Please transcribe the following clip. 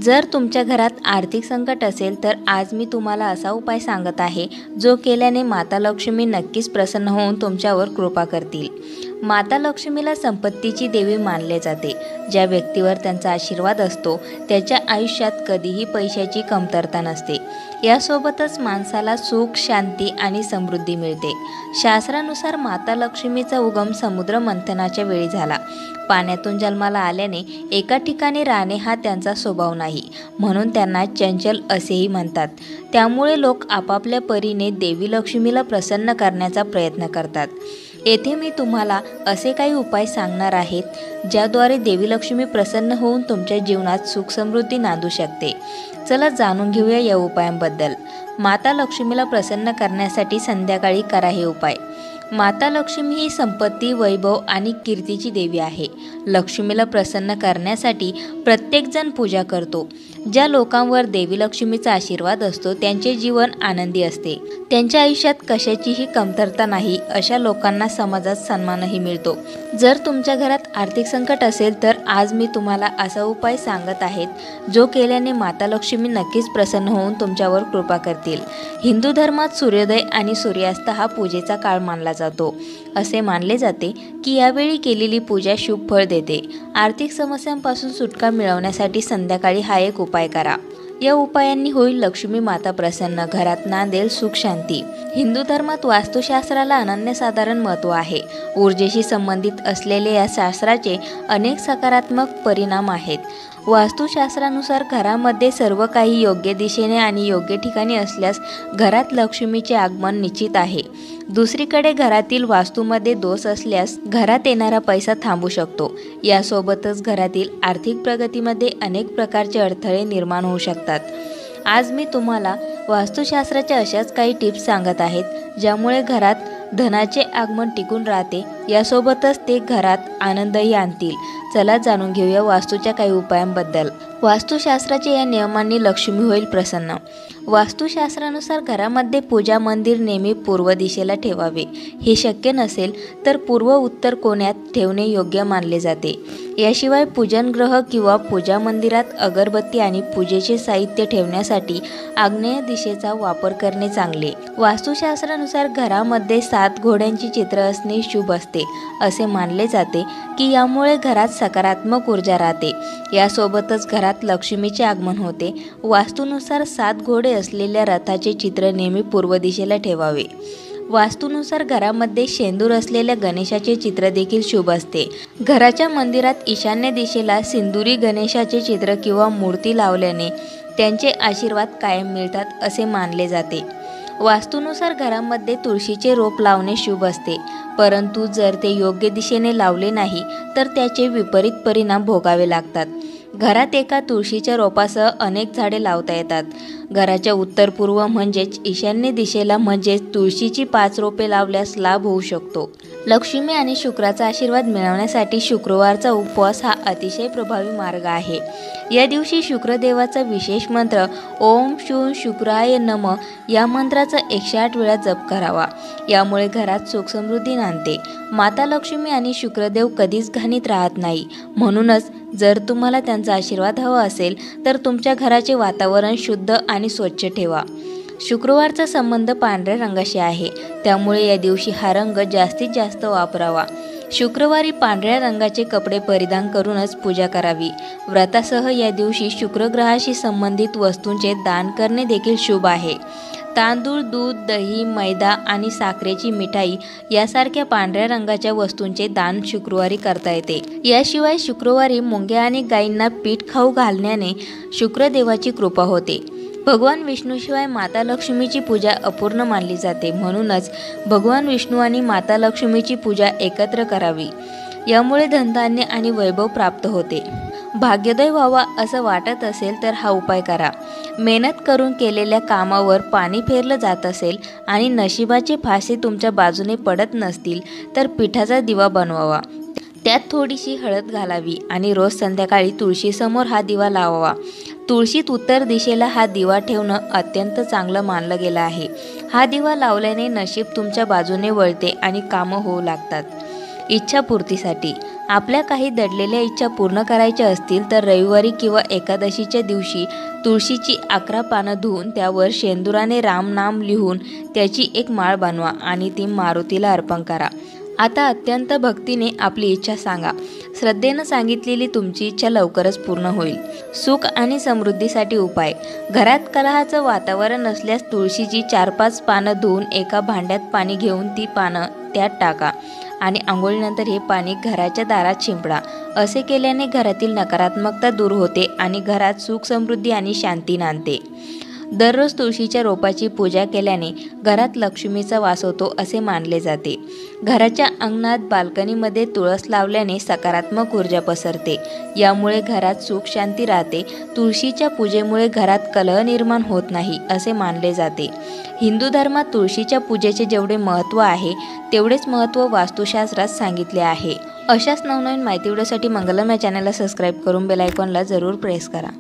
जर तुमच्या घरात आर्थिक संकट असेल तर आज मी तुम्हाला असा उपाय सांगत आहे, जो केल्याने माता लक्ष्मी नक्कीच प्रसन्न होऊन तुमच्यावर कृपा करतील। माता लक्ष्मीला संपत्तीची देवी मानले जाते। ज्या व्यक्तीवर त्यांचा आशीर्वाद असतो त्याच्या आयुष्यात कधीही पैशाची कमतरता नसते। यासोबतच माणसाला सुख, शांती आणि समृद्धी मिळते। शास्त्रानुसार माता लक्ष्मीचा उगम समुद्र मंथनाच्या वेळी झाला। पाण्यातून जन्माला आल्याने एका ठिकाणी राहणे हा त्यांचा स्वभाव नाही, म्हणून त्यांना चंचल असेही म्हणतात। त्यामुळे लोक आपापल्या परीने देवी लक्ष्मीला प्रसन्न करण्याचा प्रयत्न करतात। येथे मी तुम्हाला असे काही उपाय सांगणार आहेत, ज्याद्वारे देवी लक्ष्मी प्रसन्न होऊन तुमच्या जीवनात सुख समृद्धी नांदू शकते। चला जाणून घेऊया या उपायांबद्दल। माता लक्ष्मीला प्रसन्न करण्यासाठी संध्याकाळी करा हे उपाय। माता लक्ष्मी ही संपत्ती, वैभव आणि कीर्तीची देवी आहे। लक्ष्मीला प्रसन्न करण्यासाठी प्रत्येकजण पूजा करतो। ज्या लोकांवर देवी लक्ष्मीचा आशीर्वाद असतो त्यांचे जीवन आनंदी असते। त्यांच्या आयुष्यात कशाचीही कमतरता नाही, अशा लोकांना समाजात सन्मानही मिळतो। जर तुमच्या घरात आर्थिक संकट असेल तर आज मी तुम्हाला असा उपाय सांगत आहे, जो केल्याने माता लक्ष्मी नक्कीच प्रसन्न होऊन तुमच्यावर कृपा करतील। हिंदू धर्मात सूर्योदय आणि सूर्यास्त हा पूजेचा काळ मानला जातो। असे मानले जाते की यावेळी केलेली पूजा शुभ फळ देते। आर्थिक समस्यांपासून सुटका मिळवण्यासाठी संध्याकाळी हा एक उपाय करा। या उपायांनी होईल लक्ष्मी माता प्रसन्न, घरात नांदेल सुख शांती। हिंदू धर्मात वास्तुशास्त्राला अनन्यसाधारण महत्त्व आहे। ऊर्जेशी संबंधित असलेले या शास्त्राचे अनेक सकारात्मक परिणाम आहेत। वास्तुशास्त्रानुसार घरामध्ये सर्व काही योग्य दिशेने आणि योग्य ठिकाणी असल्यास घरात लक्ष्मीचे आगमन निश्चित आहे। दुसरीकडे घरातील वास्तूमध्ये दोष असल्यास घरात येणारा पैसा थांबू शकतो। यासोबतच घरातील आर्थिक प्रगतीमध्ये अनेक प्रकारचे अडथळे निर्माण होऊ शकतात। आज मी तुम्हाला वास्तुशास्त्राच्या अशाच काही टिप्स सांगत आहेत, ज्यामुळे घरात धनाचे आगमन टिकून राहते। यासोबतच ते घरात आनंदही आणतील। चला जाणून घेऊया वास्तूच्या काही उपायांबद्दल। वास्तुशास्त्राच्या या नियमांनी लक्ष्मी होईल प्रसन्न। वास्तुशास्त्रानुसार घरामध्ये पूजा मंदिर नेहमी पूर्व दिशेला ठेवावे। हे शक्य नसेल तर पूर्व उत्तर कोण्यात ठेवणे योग्य मानले जाते। याशिवाय पूजनगृह किंवा पूजा मंदिरात अगरबत्ती आणि पूजेचे साहित्य ठेवण्यासाठी आग्नेय दिशेचा वापर करणे चांगले। वास्तुशास्त्रानुसार घरामध्ये 7 घोड्यांची चित्र असणे शुभ असते। असे मानले जाते की यामुळे घरात सकारात्मक ऊर्जा राहते। यासोबतच घरात लक्ष्मीचे आगमन होते। वास्तूनुसार 7 घोडे असलेल्या रथाचे चित्र नेहमी पूर्व दिशेला ठेवावे। वास्तूनुसार घरामध्ये शेंदूर असलेल्या गणेशाचे चित्र देखील शुभ असते। घराच्या मंदिरात ईशान्य दिशेला सिंदुरी गणेशाचे चित्र किंवा मूर्ती लावल्याने त्यांचे आशीर्वाद कायम मिळतात असे मानले जाते। वास्तूनुसार घरामध्ये तुळशीचे रोप लावणे शुभ असते, परंतु जर ते योग्य दिशेने लावले नाही तर त्याचे विपरीत परिणाम भोगावे लागतात। घरात एका तुळशीच्या रोपासह अनेक झाडे लावता येतात। घराच्या उत्तर पूर्व म्हणजेच ईशान्य दिशेला म्हणजेच तुळशीची 5 रोपे लावल्यास लाभ होऊ शकतो। लक्ष्मी आणि शुक्राचा आशीर्वाद मिळवण्यासाठी शुक्रवारचा उपवास हा अतिशय प्रभावी मार्ग आहे। या दिवशी शुक्रदेवाचा विशेष मंत्र ओम शूं शुक्राय नमः या मंत्राचा 108 वेळा जप करावा। यामुळे घरात सुख समृद्धी नांदते। माता लक्ष्मी आणि शुक्रदेव कधीच घाणीत राहत नाही, म्हणूनच जर तुम्हाला त्यांचा आशीर्वाद हवा असेल तर तुमच्या घराचे वातावरण शुद्ध आणि स्वच्छ ठेवा। शुक्रवारचा संबंध पांढऱ्या रंगाशी आहे, त्यामुळे या दिवशी हा रंग जास्तीत जास्त वापरावा। शुक्रवारी पांढऱ्या रंगाचे कपडे परिधान करूनच पूजा करावी। व्रतासह या दिवशी शुक्रग्रहाशी संबंधित वस्तूंचे दान करणे देखील शुभ आहे। तांदूळ, दूध, दही, मैदा आणि साखरेची मिठाई यासारख्या पांढऱ्या रंगाच्या वस्तूंचे दान शुक्रवारी करता येते। याशिवाय शुक्रवारी मुंग्या आणि गायींना पीठ खाऊ घालण्याने शुक्रदेवाची कृपा होते। भगवान विष्णूशिवाय माता लक्ष्मीची पूजा अपूर्ण मानली जाते, म्हणूनच भगवान विष्णू आणि माता लक्ष्मीची पूजा एकत्र करावी। यामुळे धनधान्य आणि वैभव प्राप्त होते। भाग्योदय व्हावा असं वाटत असेल तर हा उपाय करा। मेहनत करून केलेल्या कामावर पाणी फेरलं जात असेल आणि नशिबाचे फासे तुमच्या बाजूने पडत नसतील तर पिठाचा दिवा बनवावा। त्यात थोडीशी हळद घालावी आणि रोज संध्याकाळी तुळशीसमोर हा दिवा लावावा। तुळशीत उत्तर दिशेला हा दिवा ठेवणं अत्यंत चांगलं मानलं गेलं आहे। हा दिवा लावल्याने नशीब तुमच्या बाजूने वळते आणि कामं होऊ लागतात। इच्छापूर्तीसाठी आपल्या काही दडलेल्या इच्छा पूर्ण करायच्या असतील तर रविवारी किंवा एकादशीच्या दिवशी तुळशीची 11 पानं धुवून त्यावर शेंदुराने राम नाम लिहून त्याची एक माळ बनवा आणि ती मारुतीला अर्पण करा. आता अत्यंत भक्तीने आपली इच्छा सांगा. श्रद्धेनं सांगितलेली तुमची इच्छा लवकरच पूर्ण होईल. सुख आणि समृद्धीसाठी उपाय. घरात कलहाचं वातावरण असल्यास तुळशीची 4-5 पानं धुवून एका भांड्यात पाणी घेऊन ती पानं त्यात टाका आणि आंघोळीनंतर हे पाणी घराच्या दारात शिंपडा. असे केल्याने घरातील नकारात्मकता दूर होते आणि घरात सुख समृद्धी आणि शांती नांदते. दररोज तुळशीच्या रोपाची पूजा केल्याने घरात लक्ष्मीचा वास होतो असे मानले जाते. घराच्या अंगणात बाल्कनीमध्ये तुळस लावल्याने सकारात्मक ऊर्जा पसरते. यामुळे घरात सुख शांती राहते. तुळशीच्या पूजेमुळे घरात कलह निर्माण होत नाही असे मानले जाते. हिंदू धर्मात तुळशीच्या पूजेचे जेवढे महत्त्व आहे तेवढेच महत्त्व वास्तुशास्त्रात सांगितले आहे. अशाच नवनवीन माहिती व्हिडिओसाठी मंगलम या चॅनलला सबस्क्राईब करून बेल आयकॉनला जरूर प्रेस करा.